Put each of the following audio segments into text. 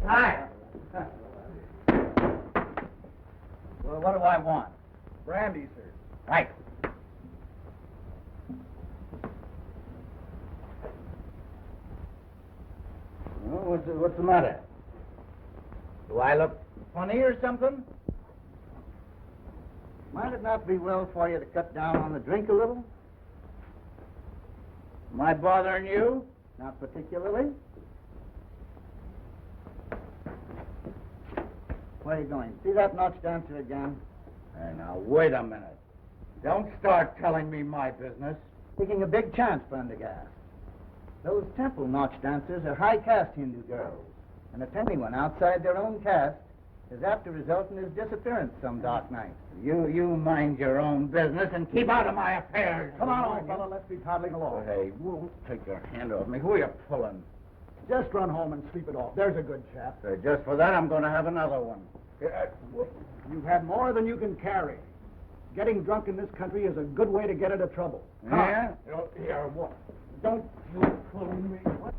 Hi. Well, what do I want? Brandy, sir. Right. Well, what's the matter? Do I look funny or something? Might it not be well for you to cut down on the drink a little? Am I bothering you? Not particularly. Where are you going? See that notch dancer again? Hey, now, wait a minute. Don't start telling me my business. Taking a big chance, Prendergast. Those temple notch dancers are high-caste Hindu girls. And if anyone outside their own caste is apt to result in his disappearance some dark night. You mind your own business and keep out of my affairs. Come on, old fellow, let's be toddling along. Hey, take your hand off me. Who are you pulling? Just run home and sleep it off. There's a good chap. Just for that, I'm going to have another one. You've had more than you can carry. Getting drunk in this country is a good way to get into trouble. Yeah? Here, what? Don't you pull me. What?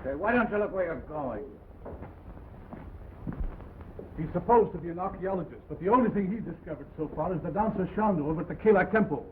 Say, why don't you look where you're going? He's supposed to be an archaeologist, but the only thing he's discovered so far is the dancer Shandu over at the Kela Temple.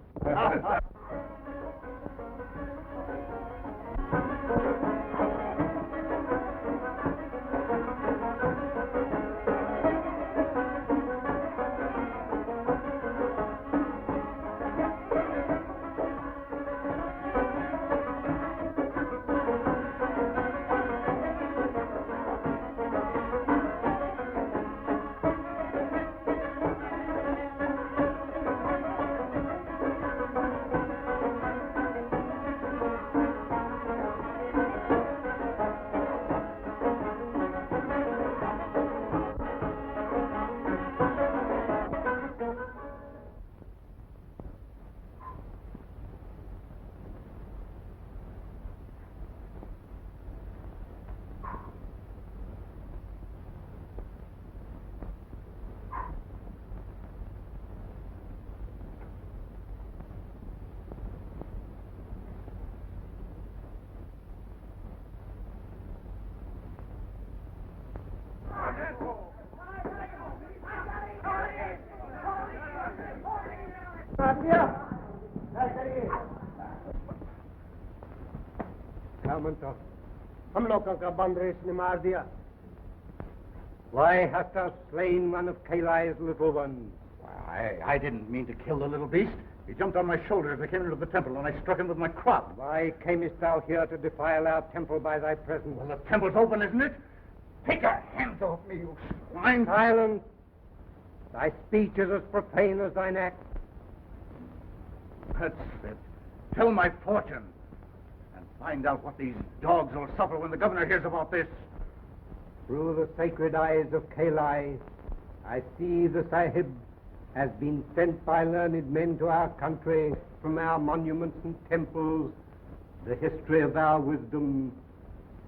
Clement, हम लोगों का बंदरेश ने मार दिया. Why hast thou slain one of Kalai's little ones? I didn't mean to kill the little beast. He jumped on my shoulder as I came into the temple, and I struck him with my crop. Why camest thou here to defile our temple by thy presence? Well, the temple's open, isn't it? Take your hands off me, you swine! Silence! Thy speech is as profane as thine act. That's it. Tell my fortune. And find out what these dogs will suffer when the governor hears about this. Through the sacred eyes of Kalai, I see the Sahib has been sent by learned men to our country from our monuments and temples, the history of our wisdom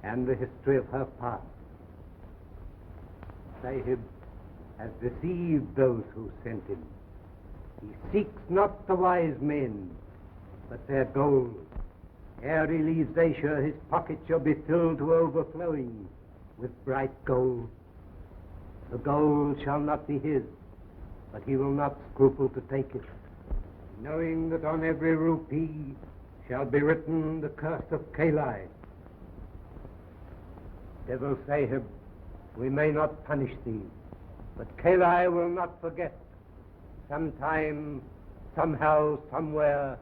and the history of her past. Sahib has deceived those who sent him. He seeks not the wise men, but their gold. Ere he leaves Asia, his pocket shall be filled to overflowing with bright gold. The gold shall not be his, but he will not scruple to take it, knowing that on every rupee shall be written the curse of Kalai. Devil Sahib, we may not punish thee, but Kalai will not forget. Sometime, somehow, somewhere,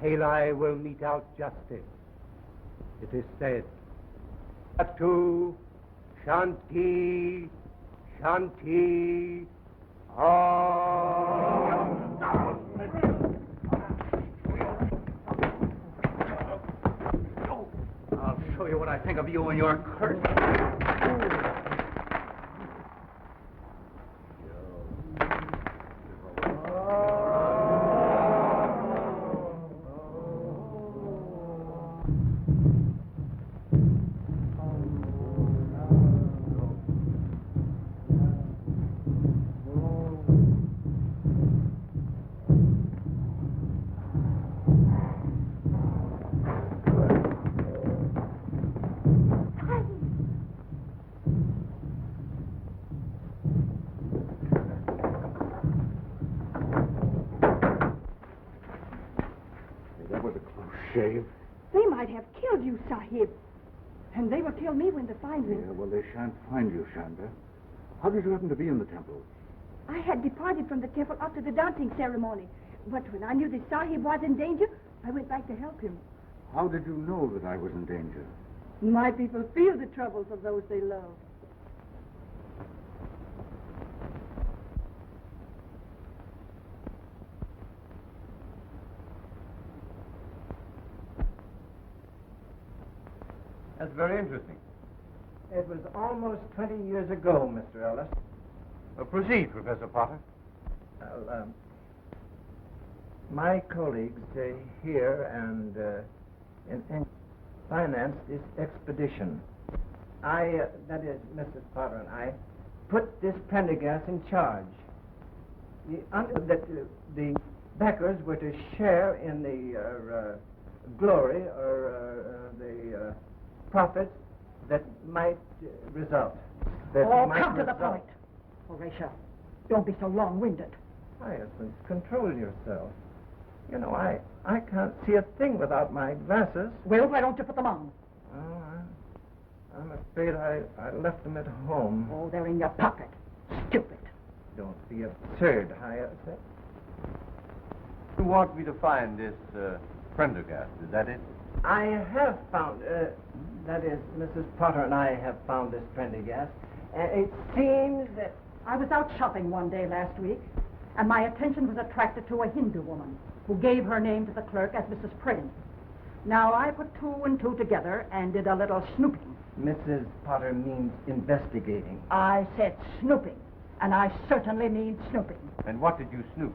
Kalai will mete out justice. It is said, Atu, Shanti, Shanti, Om. I'll show you what I think of you and your curse. shave. They might have killed you, Sahib. And they will kill me when they find me. Yeah, well, they shan't find you, Shanda. How did you happen to be in the temple? I had departed from the temple after the dancing ceremony. But when I knew the Sahib was in danger, I went back to help him. How did you know that I was in danger? My people feel the troubles of those they love. That's very interesting. It was almost 20 years ago, Mr. Ellis. Proceed, Professor Potter. Well, my colleagues here and in financed this expedition. That is, Mrs. Potter and I, put this Prendergast in charge. The backers were to share in the glory or the profits that might result. Come to the point. Horatio, don't be so long-winded. Hyacinth, control yourself. You know, I can't see a thing without my glasses. Well, why don't you put them on? Oh, I'm afraid I left them at home. Oh, they're in your pocket. Stupid. Don't be absurd, Hyacinth. You want me to find this Prendergast, is that it? I have found, that is, Mrs. Potter and I have found this Prendergast. It seems that... I was out shopping one day last week, and my attention was attracted to a Hindu woman who gave her name to the clerk as Mrs. Pren. Now, I put two and two together and did a little snooping. Mrs. Potter means investigating. I said snooping, and I certainly mean snooping. And what did you snoop?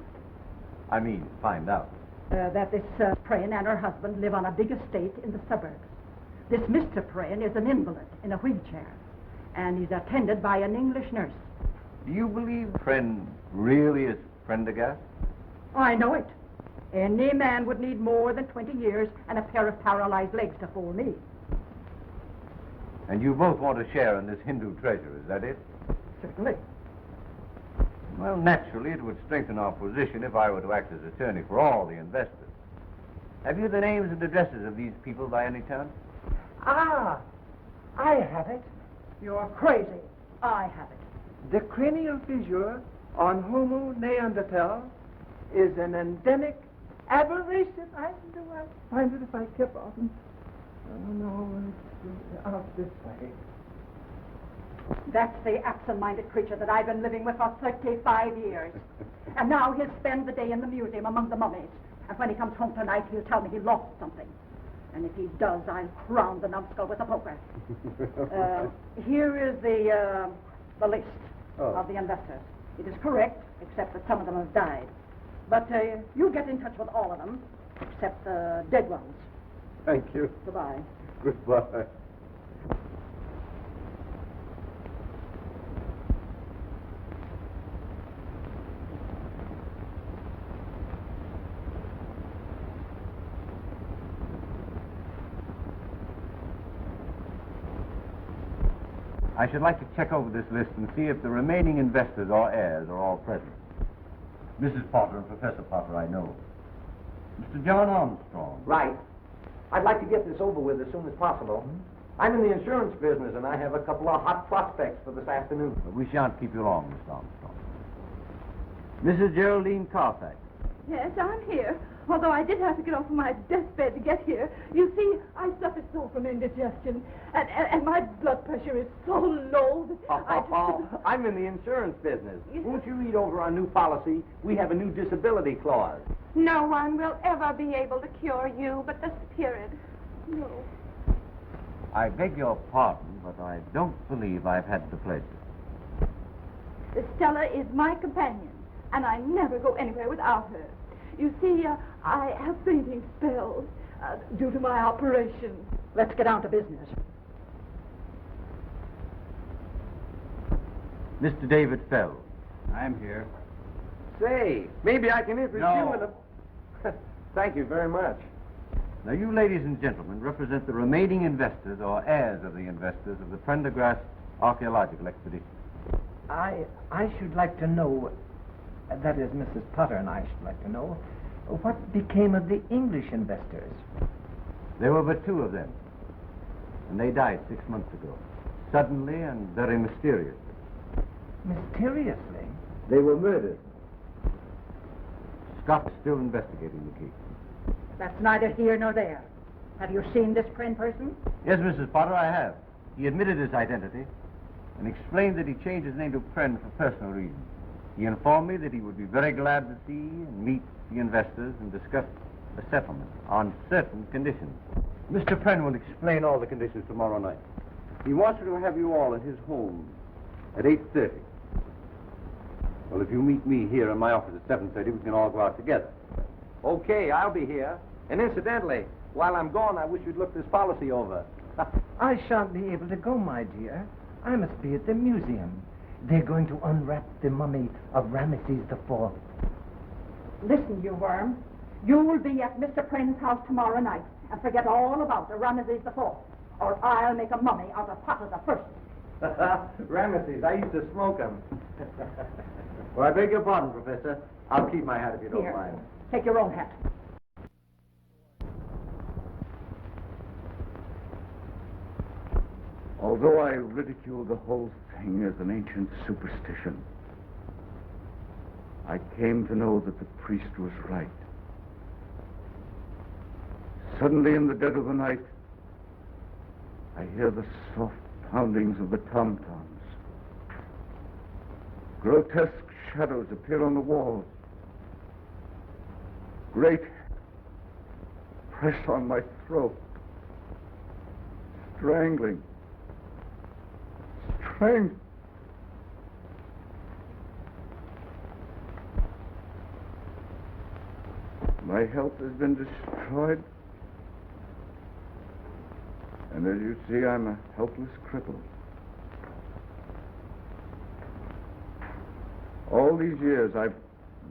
I mean, find out. That this Pren and her husband live on a big estate in the suburbs. This Mr. Pren is an invalid in a wheelchair, and he's attended by an English nurse. Do you believe Pren really is Prendergast? I know it. Any man would need more than 20 years and a pair of paralyzed legs to fool me. And you both want to share in this Hindu treasure, is that it? Certainly. Well, naturally, it would strengthen our position if I were to act as attorney for all the investors. Have you the names and addresses of these people by any chance? Ah, I have it. You're crazy. I have it. The cranial fissure on Homo neanderthal is an endemic aberration. I know I'd find it if I kept on. Oh, no, it's out this way. That's the absent-minded creature that I've been living with for 35 years. And now he'll spend the day in the museum among the mummies. And when he comes home tonight, he'll tell me he lost something. And if he does, I'll crown the numbskull with a poker. Here is the list of the investors. It is correct, except that some of them have died. But you get in touch with all of them, except the dead ones. Thank you. Goodbye. Goodbye. I should like to check over this list and see if the remaining investors or heirs are all present. Mrs. Potter and Professor Potter, I know. Mr. John Armstrong. Right. I'd like to get this over with as soon as possible. I'm in the insurance business, and I have a couple of hot prospects for this afternoon. But we shan't keep you long, Mr. Armstrong. Mrs. Geraldine Carfax. Yes, I'm here. Although I did have to get off of my deathbed to get here. You see, I suffered so from indigestion, and my blood pressure is so low that I'm in the insurance business. Won't you read over our new policy? We have a new disability clause. No one will ever be able to cure you but the spirit. No. I beg your pardon, but I don't believe I've had the pleasure. Stella is my companion, and I never go anywhere without her. You see, I have fainting spells due to my operation. Let's get down to business. Mr. David Fell. I'm here. Say, maybe I can interest you in a... Thank you very much. Now, you ladies and gentlemen represent the remaining investors or heirs of the investors of the Prendergast Archaeological Expedition. I should like to know, that is, Mrs. Potter and I should like to know, what became of the English investors? There were but 2 of them, and they died 6 months ago, suddenly and very mysteriously. Mysteriously? They were murdered. Scott's still investigating the case. That's neither here nor there. Have you seen this Pren person? Yes, Mrs. Potter, I have. He admitted his identity and explained that he changed his name to Pren for personal reasons. He informed me that he would be very glad to see and meet the investors and discuss a settlement on certain conditions. Mr. Pren will explain all the conditions tomorrow night. He wants to have you all at his home at 8:30. Well, if you meet me here in my office at 7:30, we can all go out together. Okay, I'll be here. And incidentally, while I'm gone, I wish you'd look this policy over. I shan't be able to go, my dear. I must be at the museum. They're going to unwrap the mummy of Ramesses IV. Listen, you worm. You will be at Mr. Pren's house tomorrow night and forget all about the Ramesses IV, or I'll make a mummy out of Potter the First. Ramesses, I used to smoke them. Well, I beg your pardon, Professor. I'll keep my hat if you don't Here, mind. take your own hat. Although I ridicule the whole thing as an ancient superstition, I came to know that the priest was right. Suddenly, in the dead of the night, I hear the soft poundings of the tom-toms. Grotesque shadows appear on the walls. Great press on my throat. Strangling. My health has been destroyed. And as you see, I'm a helpless cripple. All these years, I've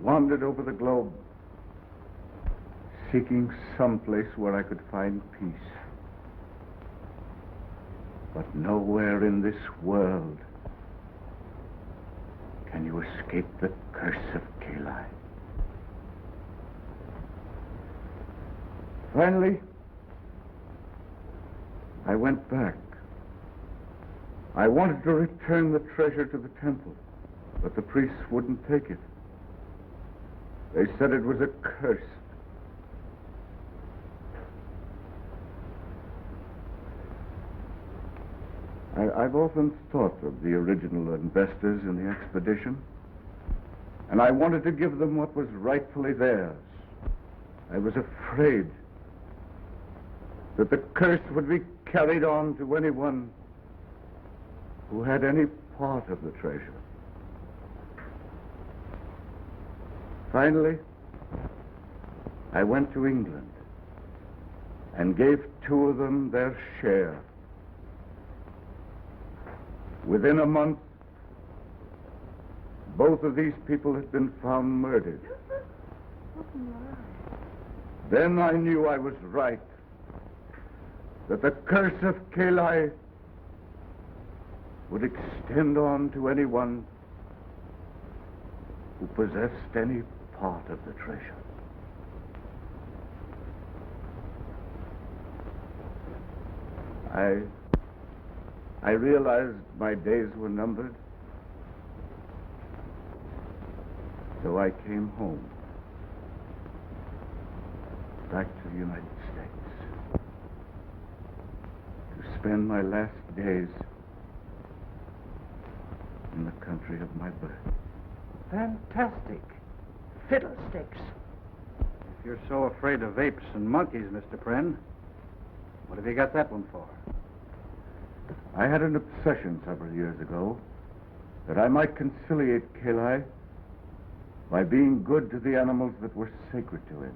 wandered over the globe, seeking some place where I could find peace. But nowhere in this world can you escape the curse of Hillie. Finally, I went back. I wanted to return the treasure to the temple, but the priests wouldn't take it. They said it was a curse. I've often thought of the original investors in the expedition, and I wanted to give them what was rightfully theirs. I was afraid that the curse would be carried on to anyone who had any part of the treasure. Finally, I went to England and gave 2 of them their share. Within a month, both of these people had been found murdered. Then I knew I was right, that the curse of Hillie would extend on to anyone who possessed any part of the treasure. I realized my days were numbered, so I came home, back to the United States, to spend my last days in the country of my birth. Fantastic. Fiddlesticks. If you're so afraid of apes and monkeys, Mr. Pren, what have you got that one for? I had an obsession several years ago that I might conciliate Hillie by being good to the animals that were sacred to him.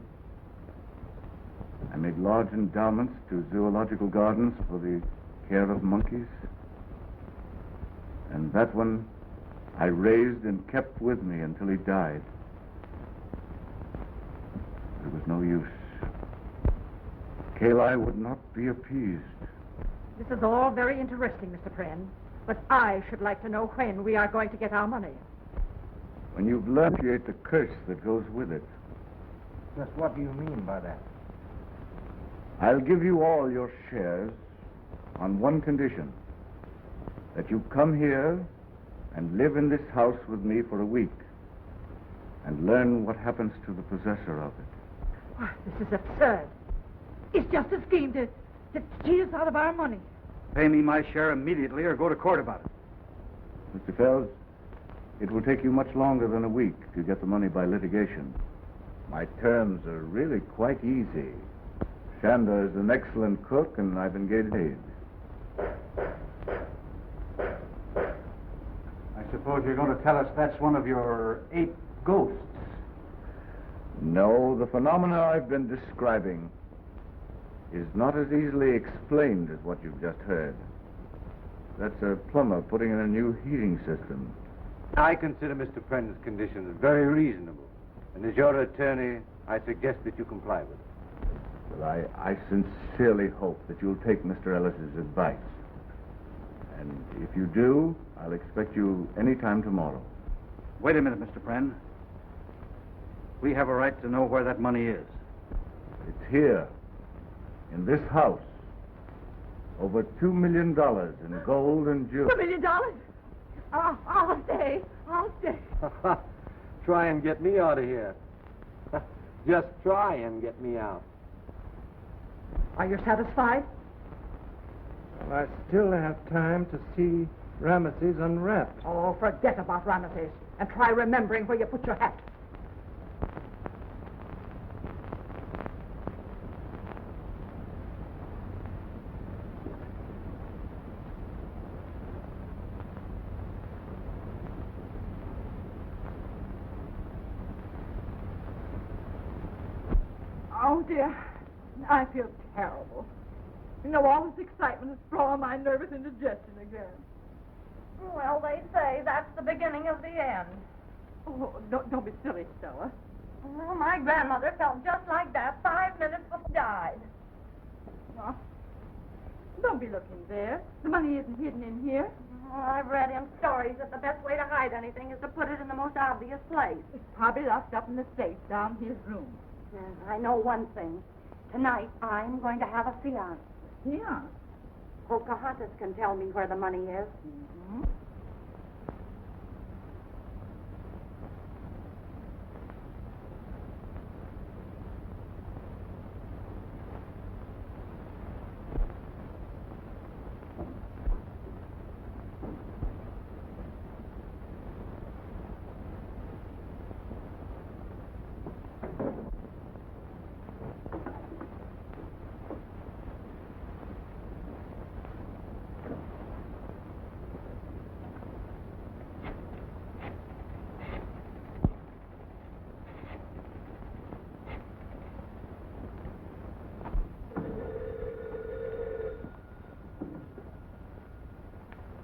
I made large endowments to zoological gardens for the care of monkeys, and that one I raised and kept with me until he died. It was no use. Hillie would not be appeased. This is all very interesting, Mr. Pren, but I should like to know when we are going to get our money. When you've learned to create the curse that goes with it. Just what do you mean by that? I'll give you all your shares on one condition. That you come here and live in this house with me for a week and learn what happens to the possessor of it. Why, this is absurd. It's just a scheme to cheat us out of our money. Pay me my share immediately or go to court about it. Mr. Fells, it will take you much longer than a week to get the money by litigation. My terms are really quite easy. Shanda is an excellent cook, and I've engaged aid. I suppose you're going to tell us that's one of your 8 ghosts. No, the phenomena I've been describing is not as easily explained as what you've just heard. That's a plumber putting in a new heating system. I consider Mr. Prenn's conditions very reasonable. And as your attorney, I suggest that you comply with it. Well, I sincerely hope that you'll take Mr. Ellis's advice. And if you do, I'll expect you any time tomorrow. Wait a minute, Mr. Prenn. We have a right to know where that money is. It's here, in this house. Over $2 million in gold and jewels. $2 million? I'll stay. I'll stay. Try and get me out of here. Just try and get me out. Are you satisfied? Well, I still have time to see Ramesses unwrapped. Oh, forget about Ramesses and try remembering where you put your hat. Oh, dear. I feel terrible. You know, all this excitement is throwing my nervous indigestion again. Well, they say that's the beginning of the end. Oh, don't be silly, Stella. Well, my grandmother felt just like that 5 minutes before she died. Well, don't be looking there. The money isn't hidden in here. Well, I've read in stories that the best way to hide anything is to put it in the most obvious place. It's probably locked up in the safe down his room. Yes, I know one thing. Tonight, I'm going to have a seance. Yeah. Pocahontas can tell me where the money is. Mm-hmm.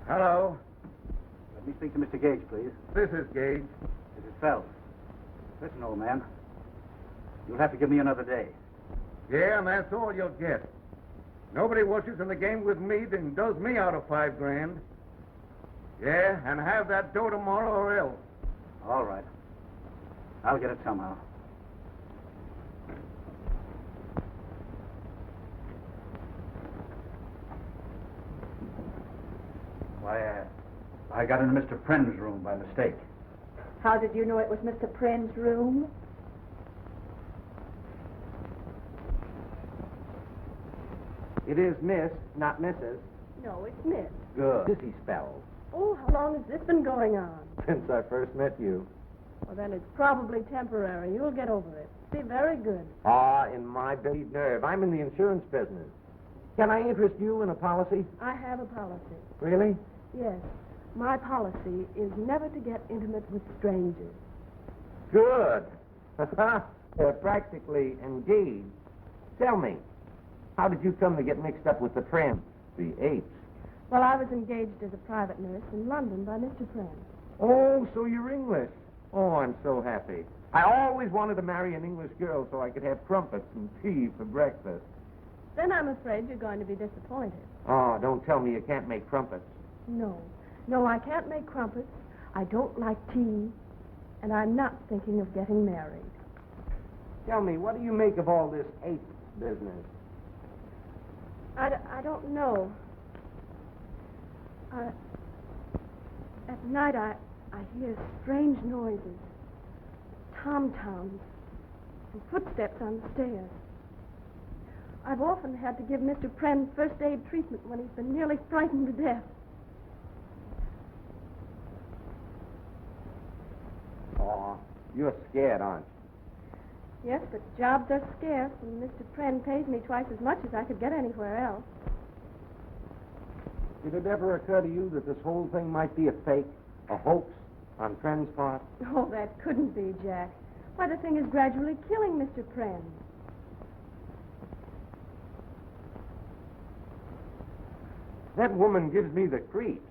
Hello. Let me speak to Mr. Gage, please. This is Gage. This is Fells. Listen, old man. You'll have to give me another day. Yeah, and that's all you'll get. Nobody watches in the game with me than does me out of $5,000. Yeah, and have that dough tomorrow or else. All right. I'll get it somehow. Why, I got into Mr. Prenn's room by mistake. How did you know it was Mr. Prenn's room? It is Miss, not Mrs. No, it's Miss. Good. Sissy spells. Oh, how long has this been going on? Since I first met you. Well, then it's probably temporary. You'll get over it. Be very good. Ah, in my big nerve. I'm in the insurance business. Can I interest you in a policy? I have a policy. Really? Yes. My policy is never to get intimate with strangers. Good. They're practically engaged. Tell me, how did you come to get mixed up with the Prenn? The H. Well, I was engaged as a private nurse in London by Mr. Prenn. Oh, so you're English. Oh, I'm so happy. I always wanted to marry an English girl so I could have crumpets and tea for breakfast. Then I'm afraid you're going to be disappointed. Oh, don't tell me you can't make crumpets. No. No, I can't make crumpets. I don't like tea. And I'm not thinking of getting married. Tell me, what do you make of all this ape business? I don't know. At night I hear strange noises, tom-toms, and footsteps on the stairs. I've often had to give Mr. Pren first aid treatment when he's been nearly frightened to death. Oh, you're scared, aren't you? Yes, but jobs are scarce, and Mr. Pren pays me twice as much as I could get anywhere else. Did it ever occur to you that this whole thing might be a fake, a hoax on Pren's part? Oh, that couldn't be, Jack. Why, the thing is gradually killing Mr. Pren. That woman gives me the creep.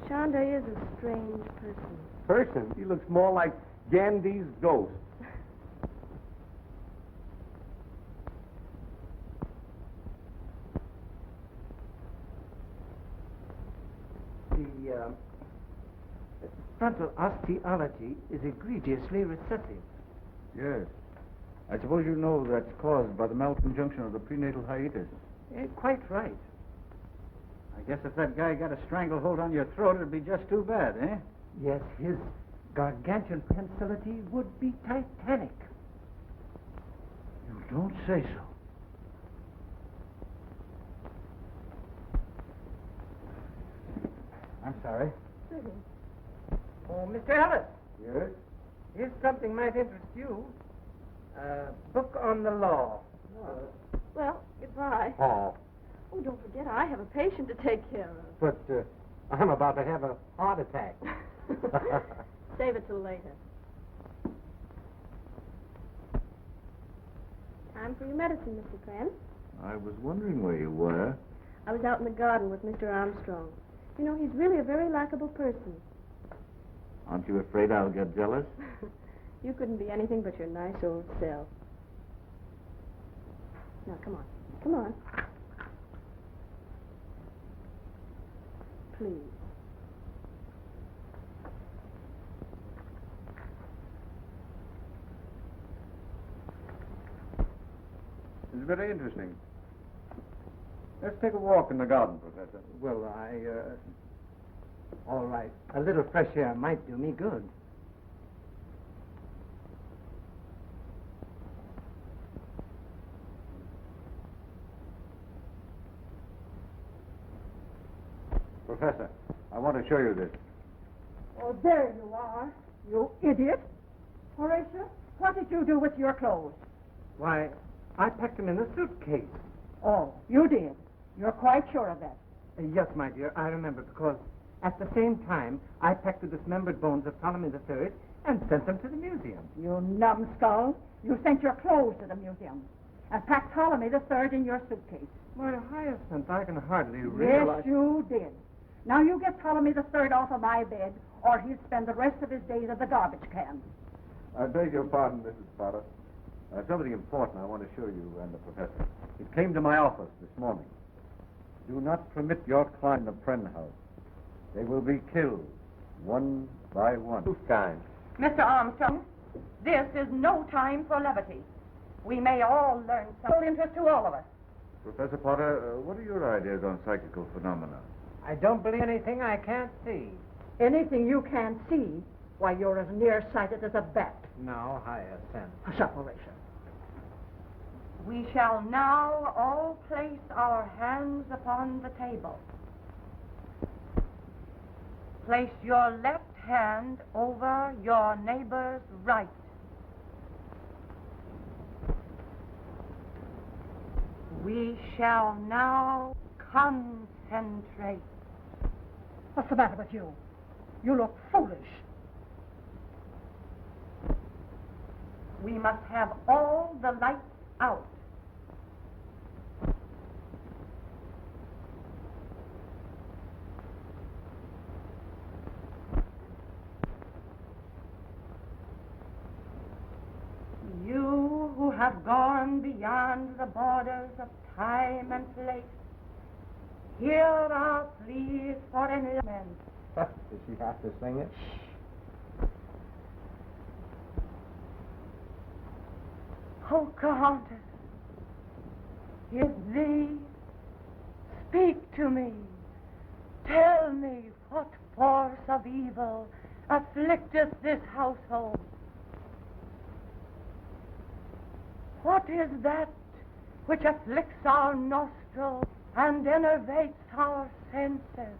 Shonda is a strange person. Person? He looks more like Gandhi's ghost. The frontal osteology is egregiously recessive. Yes. I suppose you know that's caused by the malconjunction of the prenatal hiatus. Quite right. I guess if that guy got a stranglehold on your throat, it'd be just too bad, eh? Yes, his gargantuan pensility would be titanic. You don't say so. I'm sorry. Oh, Mr. Ellis, Yes? here's something might interest you. A book on the law. Well, goodbye. Oh, Oh, don't forget, I have a patient to take care of. but I'm about to have a heart attack. Save it till later. Time for your medicine, Mr. Pren. I was wondering where you were. I was out in the garden with Mr. Armstrong. You know, he's really a very likable person. Aren't you afraid I'll get jealous? You couldn't be anything but your nice old self. Now, come on. Come on. Please. It's very interesting. Let's take a walk in the garden, Professor. Well, all right. A little fresh air might do me good. Professor, I want to show you this. Oh, there you are, you idiot. Horatio, what did you do with your clothes? Why, I packed them in a suitcase. Oh, you did. You're quite sure of that. Yes, my dear, I remember, because at the same time, I packed the dismembered bones of Ptolemy III and sent them to the museum. You numbskull. You sent your clothes to the museum and packed Ptolemy III in your suitcase. My Hyacinth, I can hardly realize... Yes, you did. Now you get Ptolemy III off of my bed, or he'll spend the rest of his days at the garbage can. I beg your pardon, Mrs. Potter. Something important I want to show you and the professor. It came to my office this morning. Do not permit your client in the Pren house. They will be killed, one by one. Whose kind? Mr. Armstrong, this is no time for levity. We may all learn something interest to all of us. Professor Potter, what are your ideas on psychical phenomena? I don't believe anything I can't see. Anything you can't see, why, you're as nearsighted as a bat. No, Hyacinth. Hush up, Horatio. We shall now all place our hands upon the table. Place your left hand over your neighbor's right. We shall now concentrate. What's the matter with you? You look foolish. We must have all the lights out. You who have gone beyond the borders of time and place, here are pleas for enlightenment. Does she have to sing it? Pocahontas, is thee. Speak to me. Tell me what force of evil afflicteth this household. What is that which afflicts our nostrils and enervates our senses?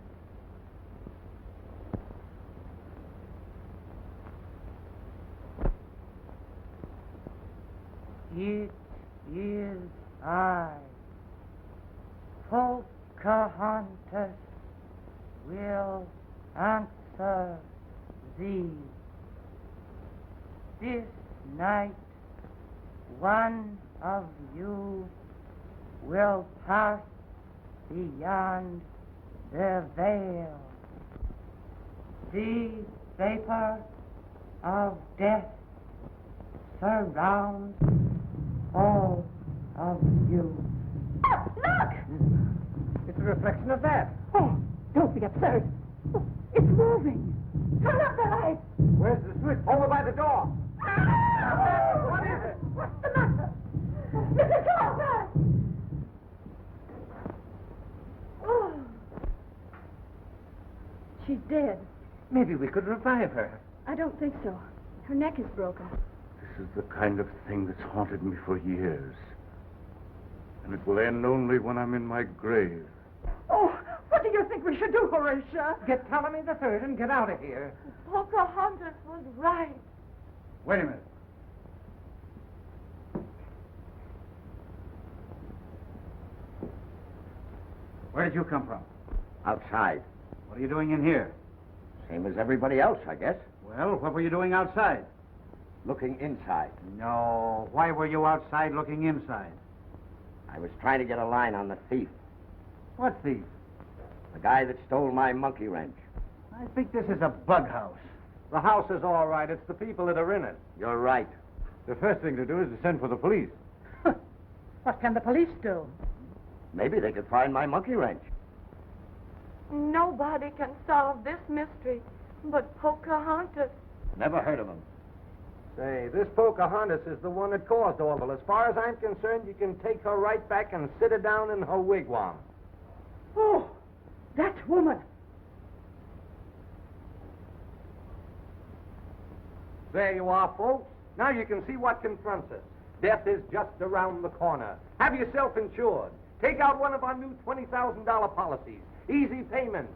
It is I, Pocahontas, will answer thee. This night one of you will pass beyond the veil. The vapor of death surrounds all of you. Look! It's a reflection of that. Oh, don't be absurd. Oh, it's moving. Turn up the light. Where's the switch? Over by the door. What is it? What's the matter? Mrs. Joyner! Oh. She's dead. Maybe we could revive her. I don't think so. Her neck is broken. This is the kind of thing that's haunted me for years. And it will end only when I'm in my grave. Oh, what do you think we should do, Horatio? Get Ptolemy the Third and get out of here. Pocahontas was right. Wait a minute. Where did you come from? Outside. What are you doing in here? Same as everybody else, I guess. Well, what were you doing outside? Looking inside. No. Why were you outside looking inside? I was trying to get a line on the thief. What thief? The guy that stole my monkey wrench. I think this is a bug house. The house is all right. It's the people that are in it. You're right. The first thing to do is to send for the police. What can the police do? Maybe they could find my monkey wrench. Nobody can solve this mystery but Pocahontas. Never heard of him. Say, this Pocahontas is the one that caused all of it. As far as I'm concerned, you can take her right back and sit her down in her wigwam. Oh, that woman. There you are, folks. Now you can see what confronts us. Death is just around the corner. Have yourself insured. Take out one of our new $20,000 policies. Easy payments.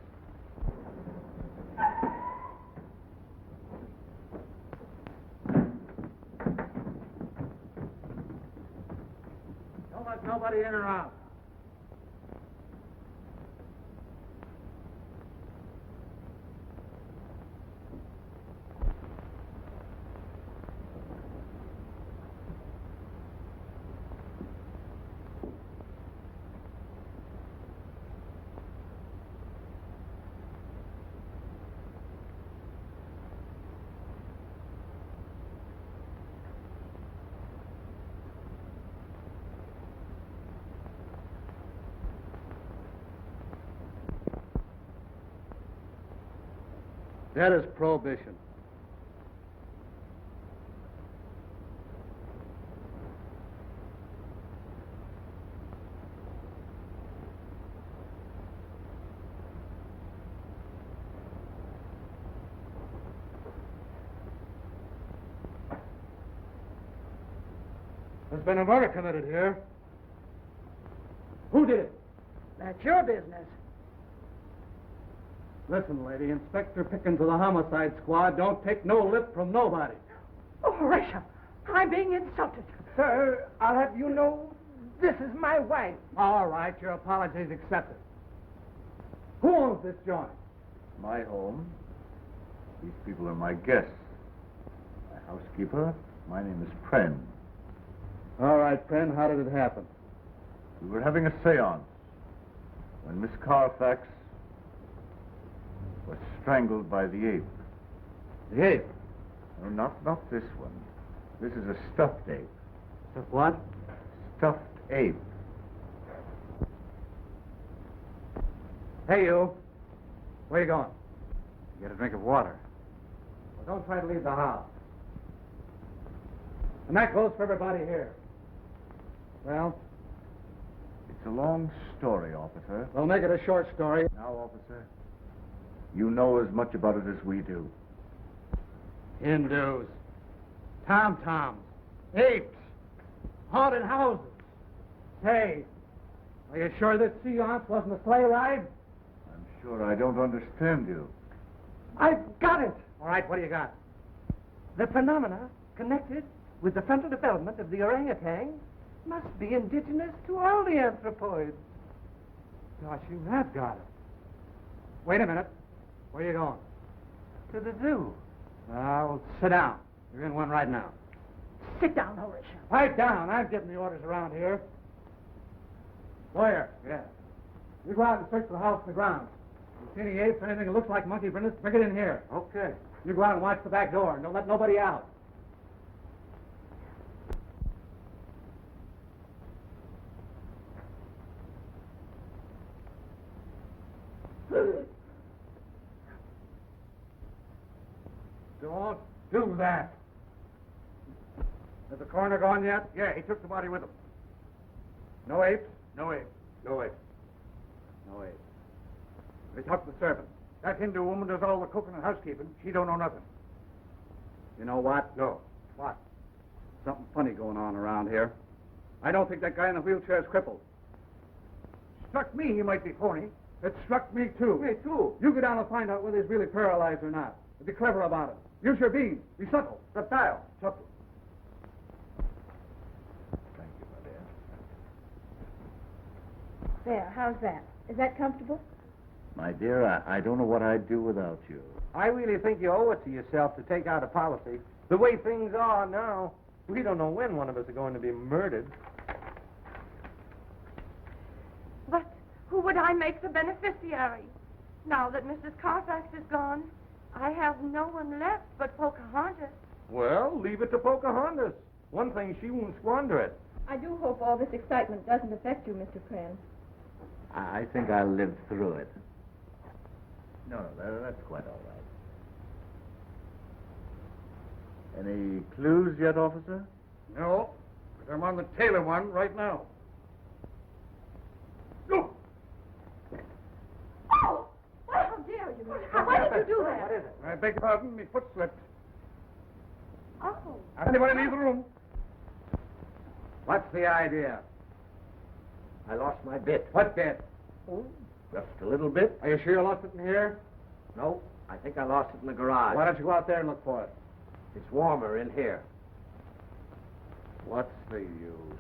Don't let nobody in or out. That is prohibition. There's been a murder committed here. Who did it? That's your business. Listen, lady, Inspector Pickens of the Homicide Squad don't take no lip from nobody. Oh, Horatio, I'm being insulted. Sir, I'll have you know, this is my wife. All right, your apology is accepted. Who owns this joint? My home. These people are my guests. My housekeeper. My name is Pren. All right, Pren, how did it happen? We were having a seance when Miss Carfax was strangled by the ape. The ape. No, not this one. This is a stuffed ape. What? Stuffed ape. Hey, you. Where you going? Get a drink of water. Well, don't try to leave the house. And that goes for everybody here. Well, a long story, officer. We'll make it a short story. Now, officer, you know as much about it as we do. Hindus, tom-toms, apes, haunted houses. Say, are you sure this seance wasn't a sleigh ride? I'm sure I don't understand you. I've got it. All right, what do you got? The phenomena connected with the frontal development of the orangutan must be indigenous to all the anthropoids. Gosh, you have got it. Wait a minute. Where are you going? To the zoo. Well, sit down. You're in one right now. Sit down, Horatio. Pipe down. I'm getting the orders around here. Lawyer. Yeah. You go out and search the house and the grounds. If you see any apes or anything that looks like monkey printers, bring it in here. Okay. You go out and watch the back door and don't let nobody out. Don't do that. Has the coroner gone yet? Yeah, he took the body with him. No apes? No apes. No apes. No apes. They talked to the servant. That Hindu woman does all the cooking and housekeeping. She don't know nothing. You know what? No. What? Something funny going on around here. I don't think that guy in the wheelchair is crippled. Struck me he might be phony. It struck me too. Me too. You go down and find out whether he's really paralyzed or not. Be clever about it. Use your beans. Be subtle. Subtle. Subtle. Thank you, my dear. There, how's that? Is that comfortable? My dear, I don't know what I'd do without you. I really think you owe it to yourself to take out a policy. The way things are now, we don't know when one of us are going to be murdered. But who would I make the beneficiary? Now that Mrs. Carfax is gone, I have no one left but Pocahontas. Well, leave it to Pocahontas. One thing, she won't squander it. I do hope all this excitement doesn't affect you, Mr. Pren. I think I'll live through it. No, that's quite all right. Any clues yet, officer? No, but I'm on the tail of one right now. No! Oh! Why, how dare you? Why did you do that? What is it? I beg your pardon, my foot slipped. Oh. Anybody leave the room? What's the idea? I lost my bit. What bit? Oh, just a little bit. Are you sure you lost it in here? No, I think I lost it in the garage. Why don't you go out there and look for it? It's warmer in here. What's the use?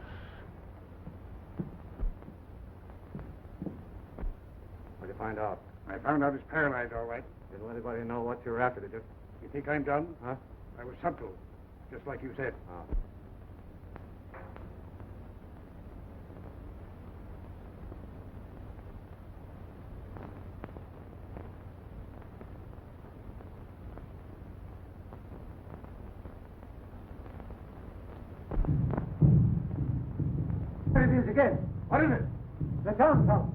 What'd you find out? I found out he's paralyzed, all right. Didn't let anybody know what you were after, did you? You think I'm done? Huh? I was subtle, just like you said. Oh. There it is again. What is it? The tom-tom.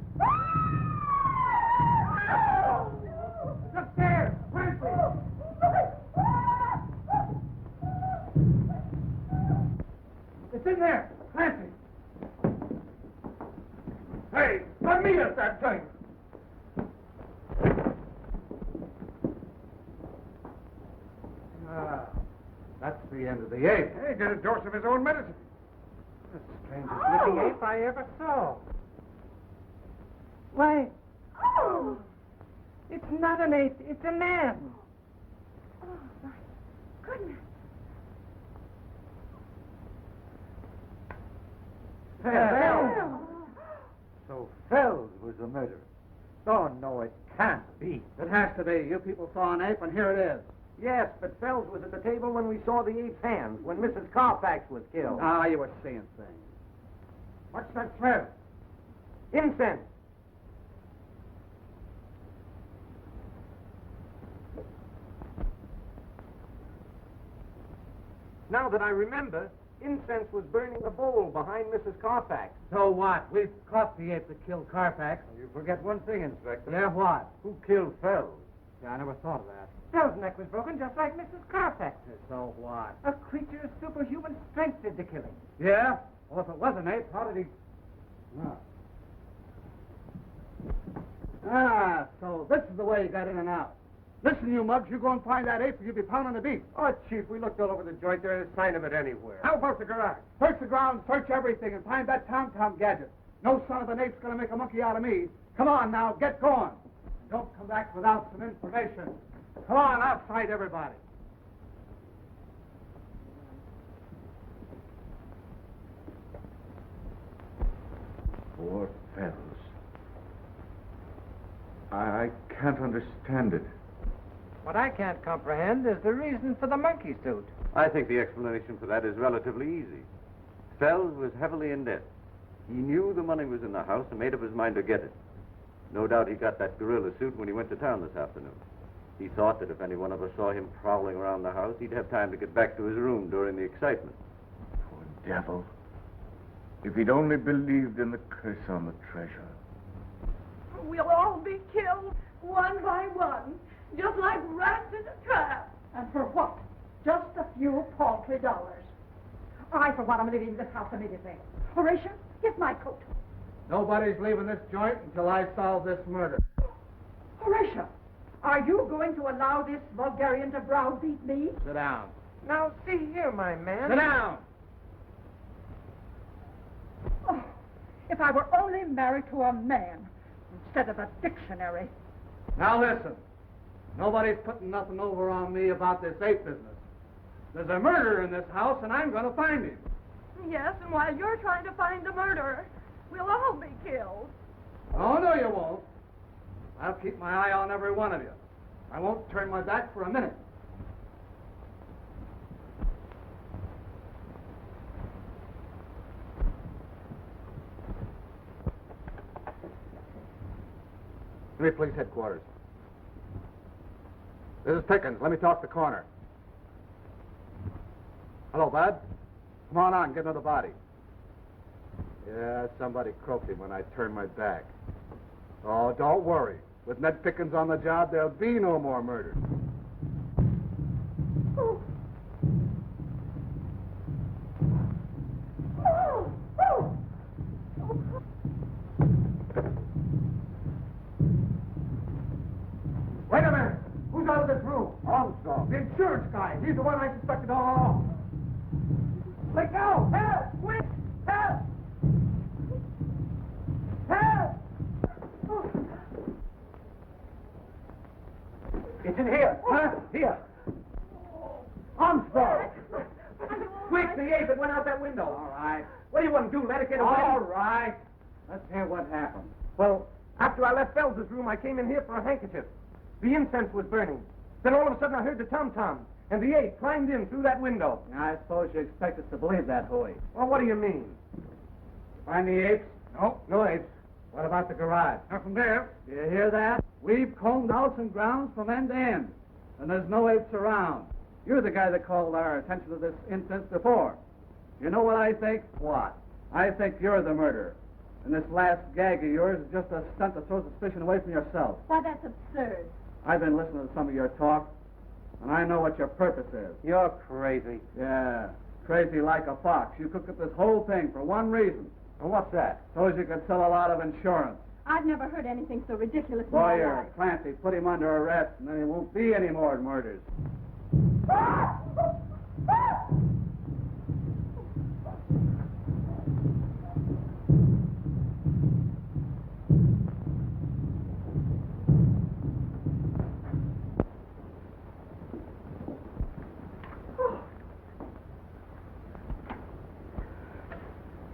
Look there! Quickly! It's in there! Clancy! Hey, let me at that thing! Ah, that's the end of the ape. Hey, get a dose of his own medicine. The strangest looking ape I ever saw. Why? Oh! It's not an ape, it's a man. Oh, my goodness. Fells! So Fells was the murderer. Oh, no, it can't be. It has to be. You people saw an ape, and here it is. Yes, but Fells was at the table when we saw the ape's hands, when Mrs. Carfax was killed. Ah, you were seeing things. What's that smell? Incense. Now that I remember, incense was burning the bowl behind Mrs. Carfax. So what? We've caught the ape that killed Carfax. You forget one thing, Inspector. Yeah, what? Who killed Fells? Yeah, I never thought of that. Fells' neck was broken just like Mrs. Carfax's. So what? A creature of superhuman strength did the killing. Yeah? Well, if it was an ape, how did he... No. Ah, so this is the way you got in and out. Listen, you mugs, you go and find that ape or you'll be pounding the beat. Oh, Chief, we looked all over the joint. There ain't a sign of it anywhere. How about the garage? Search the ground, search everything, and find that tom-tom gadget. No son of an ape's gonna make a monkey out of me. Come on now, get going. Don't come back without some information. Come on, outside everybody. Poor fellows. I can't understand it. What I can't comprehend is the reason for the monkey suit. I think the explanation for that is relatively easy. Fells was heavily in debt. He knew the money was in the house and made up his mind to get it. No doubt he got that gorilla suit when he went to town this afternoon. He thought that if any one of us saw him prowling around the house, he'd have time to get back to his room during the excitement. Poor devil. If he'd only believed in the curse on the treasure. We'll all be killed one by one, just like rats in a trap. And for what? Just a few paltry dollars. I, for one, am leaving this house immediately. Horatio, get my coat. Nobody's leaving this joint until I solve this murder. Horatio, are you going to allow this vulgarian to browbeat me? Sit down. Now, see here, my man. Sit down. Oh, if I were only married to a man instead of a dictionary. Now listen. Nobody's putting nothing over on me about this ape business. There's a murderer in this house, and I'm going to find him. Yes, and while you're trying to find the murderer, we'll all be killed. Oh, no, you won't. I'll keep my eye on every one of you. I won't turn my back for a minute. Give me police headquarters. This is Pickens. Let me talk to Corner. Hello, Bud. Come on, get another body. Yeah, somebody croaked him when I turned my back. Oh, don't worry. With Ned Pickens on the job, there'll be no more murders. Oh. Oh. Oh. Wait a minute. Who's out of this room? Armstrong. The insurance guy. He's the one I suspected all along. Let go! Help! Quick! Help! Help! It's in here. Huh? Here. Armstrong! Quick, the ape, it went out that window. All right. What do you want to do, let it get away? All right. Let's hear what happened. Well, after I left Fells's room, I came in here for a handkerchief. The incense was burning. Then all of a sudden I heard the tom-tom, and the ape climbed in through that window. I suppose you expect us to believe that, Huey. Well, what do you mean? Find the apes? No. No apes. What about the garage? Nothing there. Do you hear that? We've combed house and grounds from end to end, and there's no apes around. You're the guy that called our attention to this instance before. You know what I think? What? I think you're the murderer. And this last gag of yours is just a stunt to throw suspicion away from yourself. Why, that's absurd. I've been listening to some of your talk, and I know what your purpose is. You're crazy. Yeah, crazy like a fox. You cooked up this whole thing for one reason. And what's that? So as you could sell a lot of insurance. I've never heard anything so ridiculous in my Lawyer, life. Clancy, put him under arrest, and then there won't be any more murders.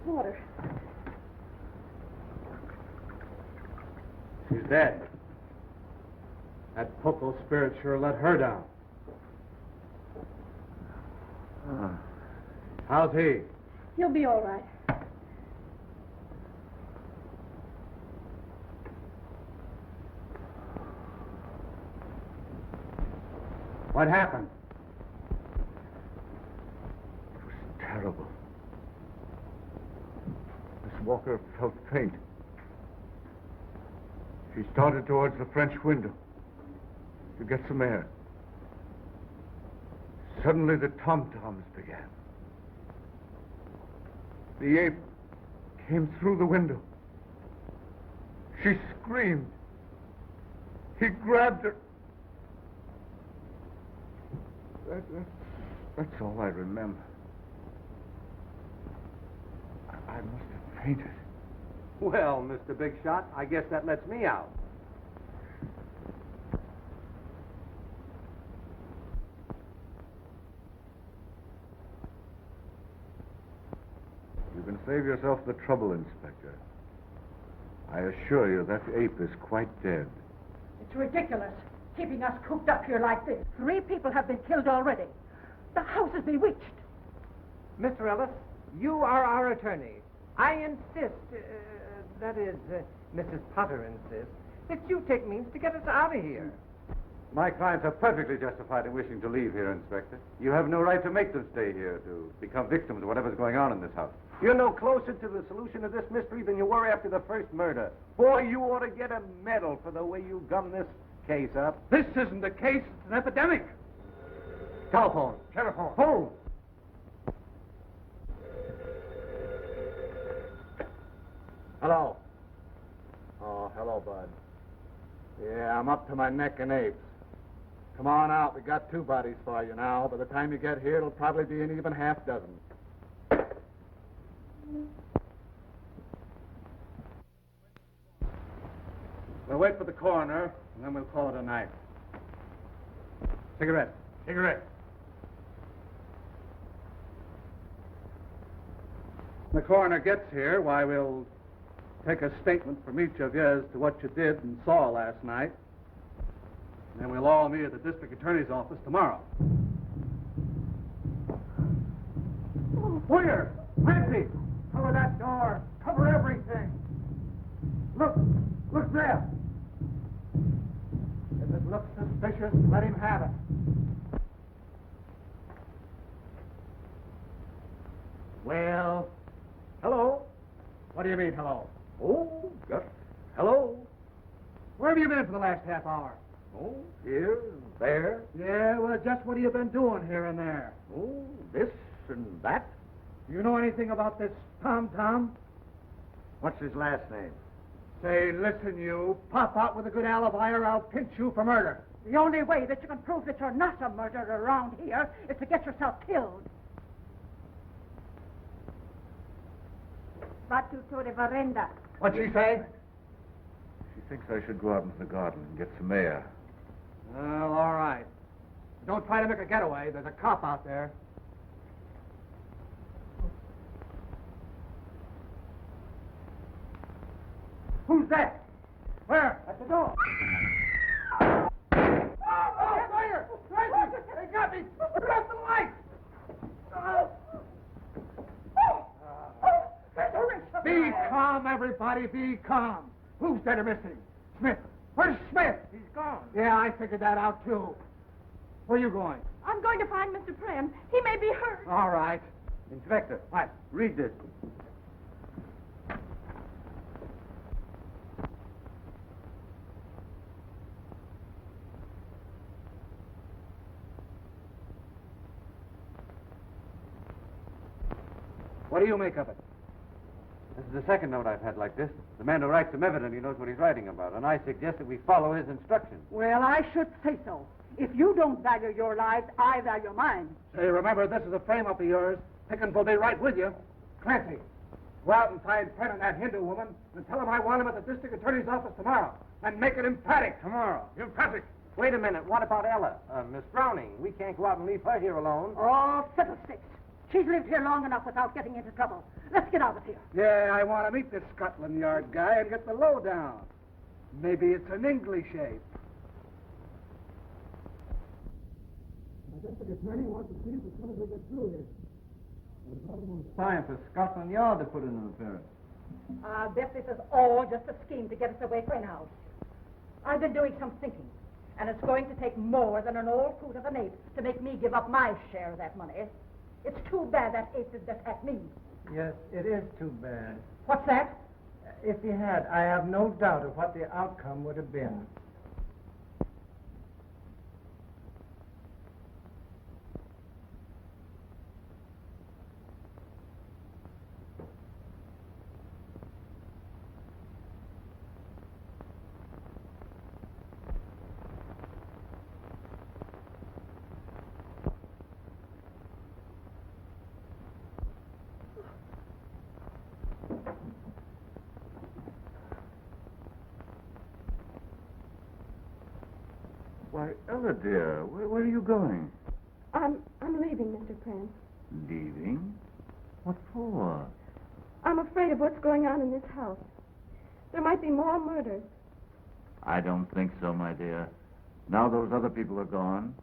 Water. She's dead. That Poco spirit sure let her down. How's he? He'll be all right. What happened? It was terrible. Miss Walker felt faint. She started towards the French window to get some air. Suddenly the tom-toms began. The ape came through the window. She screamed. He grabbed her. That's all I remember. I must have fainted. Well, Mr. Big Shot, I guess that lets me out. You can save yourself the trouble, Inspector. I assure you that ape is quite dead. It's ridiculous, keeping us cooped up here like this. 3 people have been killed already. The house is bewitched. Mr. Ellis, you are our attorney. I insist, that is, Mrs. Potter insists, that you take means to get us out of here. My clients are perfectly justified in wishing to leave here, Inspector. You have no right to make them stay here to become victims of whatever's going on in this house. You're no closer to the solution of this mystery than you were after the first murder. Boy, you ought to get a medal for the way you gummed this case up. This isn't a case, it's an epidemic. Telephone. Telephone. Phone. Hello. Oh, hello, Bud. Yeah, I'm up to my neck in apes. Come on out. We got 2 bodies for you now. By the time you get here, it'll probably be an even half dozen. We'll wait for the coroner, and then we'll call it a night. Cigarette. Cigarette. When the coroner gets here, why, we'll take a statement from each of you as to what you did and saw last night. And then we'll all meet at the district attorney's office tomorrow. Where? Fritzi! Cover that door. Cover everything. Look. Look there. If it looks suspicious, let him have it. Well, hello? What do you mean, hello? Oh, just hello. Where have you been for the last half hour? Oh, here, there. Yeah, well, just what have you been doing here and there? Oh, this and that. Do you know anything about this Tom? What's his last name? Say, listen, you. Pop out with a good alibi or I'll pinch you for murder. The only way that you can prove that you're not a murderer around here is to get yourself killed. Batu to the veranda. What'd she say? She thinks I should go out into the garden and get some air. Well, all right. Don't try to make a getaway. There's a cop out there. Who's that? Where? At the door. Oh, fire! They got me! Put out the light! Be calm, everybody. Be calm. Who's dead or missing? Smith. Where's Smith? He's gone. Yeah, I figured that out, too. Where are you going? I'm going to find Mr. Prem. He may be hurt. All right. Inspector. What? Read this. What do you make of it? This is the second note I've had like this. The man who writes them evidently knows what he's writing about, and I suggest that we follow his instructions. Well, I should say so. If you don't value your lives, I value mine. Say, remember, this is a frame-up of yours. Pickens will be right with you. Clancy, go out and find Penn and that Hindu woman and tell him I want him at the district attorney's office tomorrow. And make it emphatic. Tomorrow. Emphatic. Wait a minute. What about Ella? Miss Browning. We can't go out and leave her here alone. Oh, fiddlesticks. She's lived here long enough without getting into trouble. Let's get out of here. Yeah, I want to meet this Scotland Yard guy and get the lowdown. Maybe it's an English ape. I guess the attorney wants to see us as soon as we get through here. It's time for Scotland Yard to put in an appearance. I bet this is all just a scheme to get us away from the house. I've been doing some thinking, and it's going to take more than an old coot of an ape to make me give up my share of that money. It's too bad that ape did that at me. Yes, it is too bad. What's that? If he had, I have no doubt of what the outcome would have been. Why, Ella, dear, where are you going? I'm leaving, Mr. Pren. Leaving? What for? I'm afraid of what's going on in this house. There might be more murders. I don't think so, my dear. Now those other people are gone.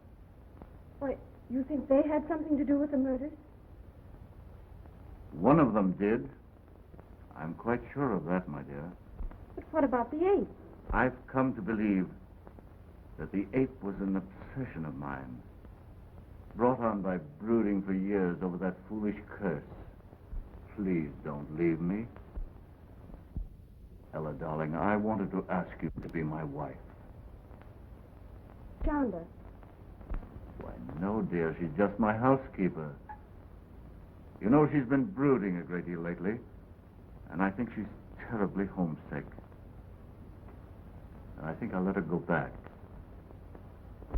Why, you think they had something to do with the murders? One of them did. I'm quite sure of that, my dear. But what about the ape? I've come to believe that the ape was an obsession of mine, brought on by brooding for years over that foolish curse. Please don't leave me. Ella, darling, I wanted to ask you to be my wife. Shonda. Why, no, dear, she's just my housekeeper. You know, she's been brooding a great deal lately, and I think she's terribly homesick. And I think I'll let her go back.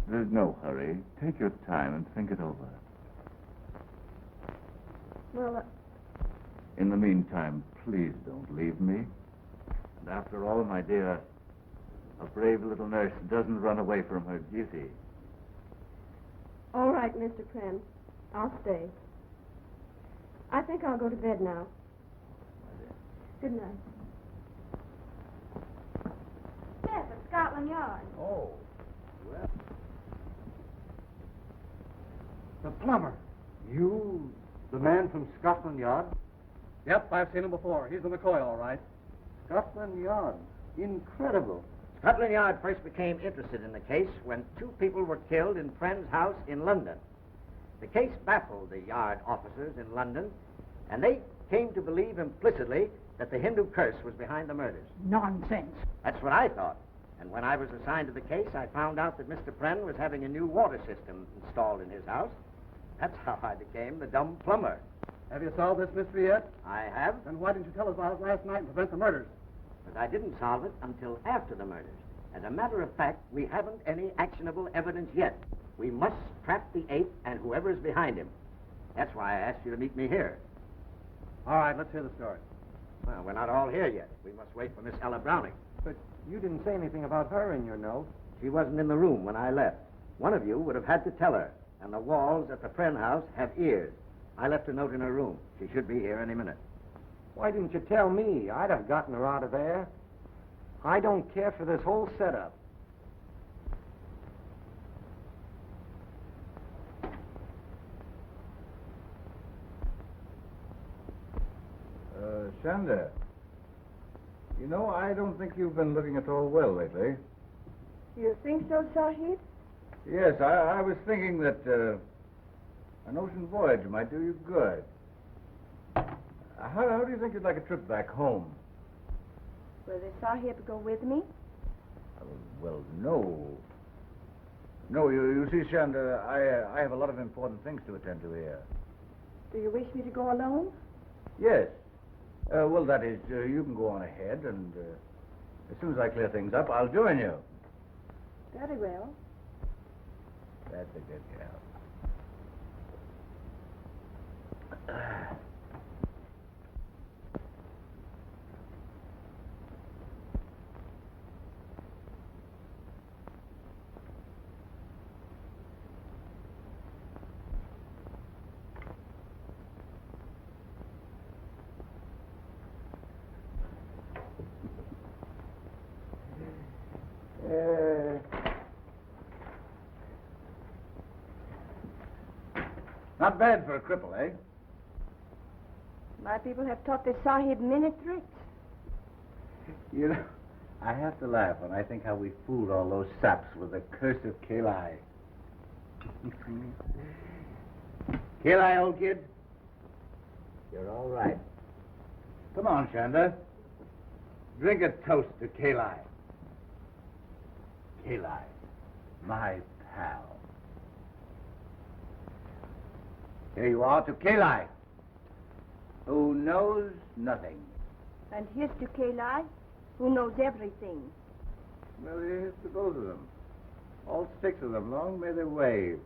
There's no hurry. Take your time and think it over. Well, In the meantime, please don't leave me. And after all, my dear, a brave little nurse doesn't run away from her duty. all right, Mr. Pren. I'll stay. I think I'll go to bed now. Good night. Yes, at Scotland Yard. Oh, well. The plumber. You, the man from Scotland Yard? Yep, I've seen him before. He's the McCoy, all right. Scotland Yard. Incredible. Scotland Yard first became interested in the case when two people were killed in Friend's house in London. The case baffled the Yard officers in London, and they came to believe implicitly that the Hindu curse was behind the murders. Nonsense. That's what I thought. And when I was assigned to the case, I found out that Mr. Pren was having a new water system installed in his house. That's how I became the dumb plumber. Have you solved this mystery yet? I have, Then why didn't you tell us about it last night and prevent the murders? but I didn't solve it until after the murders. As a matter of fact, we haven't any actionable evidence yet. We must trap the ape and whoever is behind him. That's why I asked you to meet me here. All right, let's hear the story. Well, we're not all here yet. We must wait for Miss Ella Browning. But you didn't say anything about her in your note. She wasn't in the room when I left. One of you would have had to tell her. And the walls at the Pren house have ears. I left a note in her room. She should be here any minute. Why didn't you tell me? I'd have gotten her out of there. I don't care for this whole setup. Shanda, you know, I don't think you've been looking at all well lately. You think so, Sahib? Yes, I was thinking that an ocean voyage might do you good. How do you think you'd like a trip back home? Will the Sahib go with me? Well, no. No, you see, Shanda, I have a lot of important things to attend to here. Do you wish me to go alone? Yes. Well, that is, you can go on ahead, and as soon as I clear things up, I'll join you. Very well. That's a good girl. Not bad for a cripple, eh? My people have taught the Sahib many tricks. You know, I have to laugh when I think how we fooled all those saps with the curse of Kali. Kali, old kid, you're all right. Come on, Shanda. Drink a toast to Kali. Kali, my pal. Here you are to Kali, who knows nothing. And here's to Kali, who knows everything. Well, here's to both of them. All six of them. Long may they wave.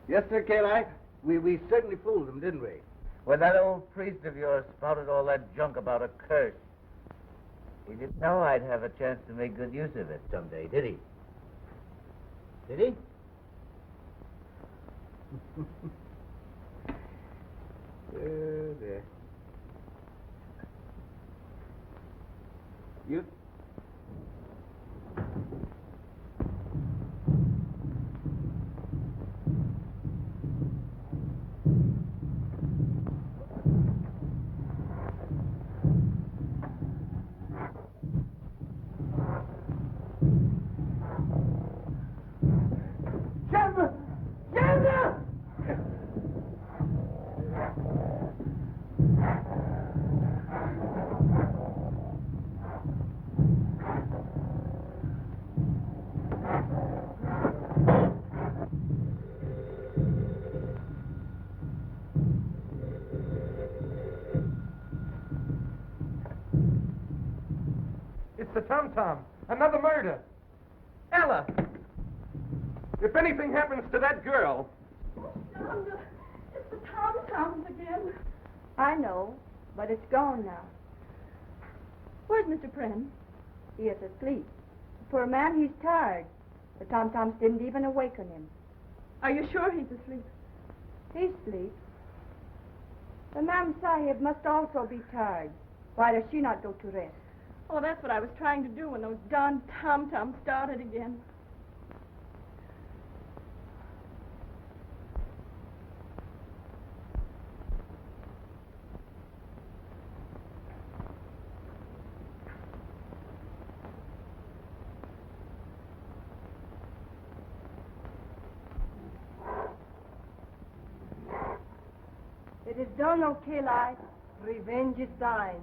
Yes, sir, Kali. We certainly fooled them, didn't we? When that old priest of yours spouted all that junk about a curse. He didn't know I'd have a chance to make good use of it someday, did he? Did he? There. You... It's the tom-tom. Another murder. Ella! If anything happens to that girl... Shonda, it's the tom-toms again. I know, but it's gone now. Where's Mr. Pren? He is asleep. For a man, he's tired. The tom-toms didn't even awaken him. Are you sure he's asleep? He's asleep. The Ma'am Sahib must also be tired. Why does she not go to rest? Oh, that's what I was trying to do when those darn tom-toms started again. It is done, O Hillie. Revenge is thine.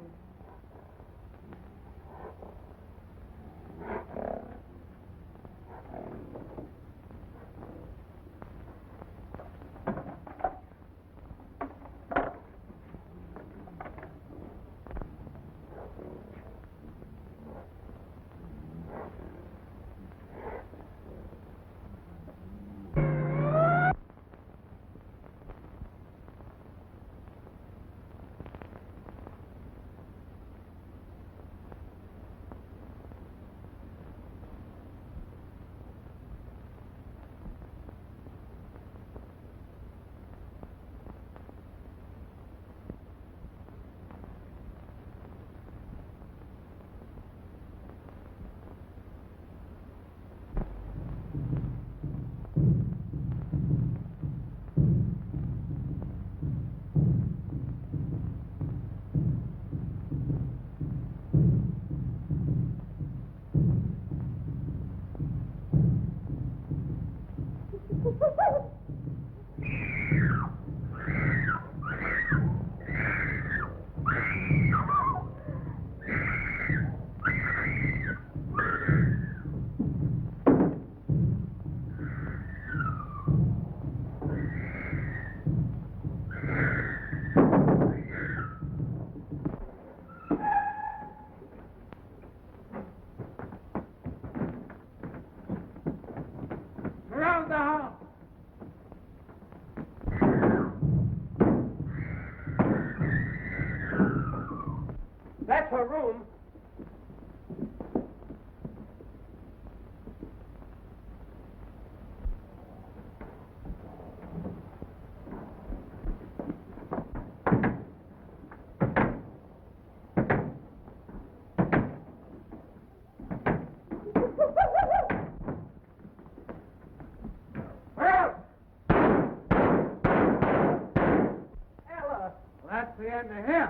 That's her room. Ella! Well, that's the end of him.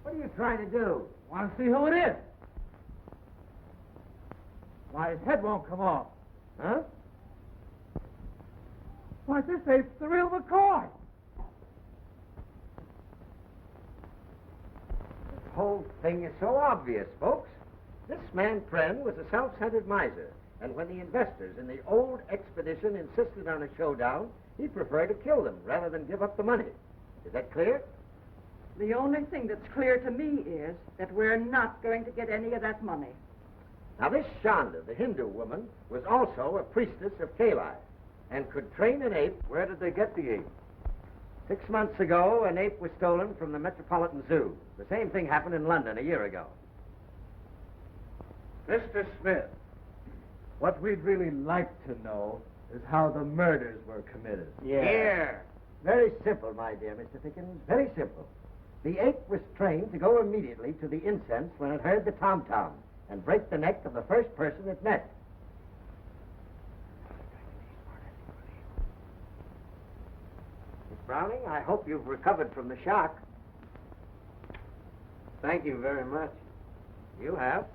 What are you trying to do? Want to see who it is? Why, his head won't come off. Huh? Why, this ape's the real McCoy. The whole thing is so obvious, folks. This man Pren was a self-centered miser, and when the investors in the old expedition insisted on a showdown, he preferred to kill them rather than give up the money. Is that clear? The only thing that's clear to me is that we're not going to get any of that money. Now, this Shonda, the Hindu woman, was also a priestess of Hillie and could train an ape. Where did they get the ape? 6 months ago, an ape was stolen from the Metropolitan Zoo. The same thing happened in London a year ago. Mr. Smith, what we'd really like to know is how the murders were committed. Here. Very simple, my dear Mr. Pickens. Very simple. The ape was trained to go immediately to the incense when it heard the tom-tom and break the neck of the first person it met. Miss Browning, I hope you've recovered from the shock. Thank you very much. You have.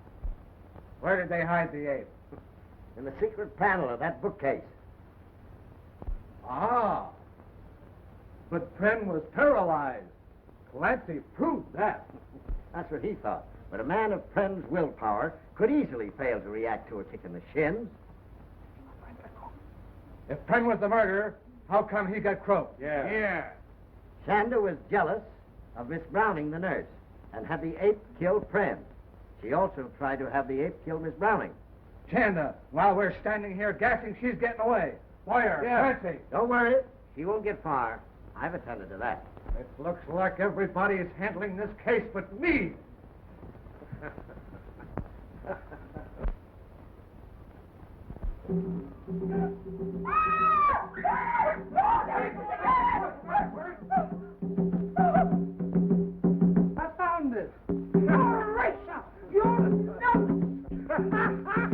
Where did they hide the ape? In the secret panel of that bookcase. Ah. But Pren was paralyzed. Clancy proved that. That's what he thought. But a man of Pren's willpower could easily fail to react to a kick in the shins. If Pren was the murderer, how come he got croaked? Yeah. Shanda was jealous of Miss Browning, the nurse, and had the ape kill Pren. She also tried to have the ape kill Miss Browning. Chanda, while we're standing here gassing, she's getting away. Boyer, Clancy. Don't worry. She won't get far. I've attended to that. It looks like everybody is handling this case but me. I found it. You're racist. You're nuts.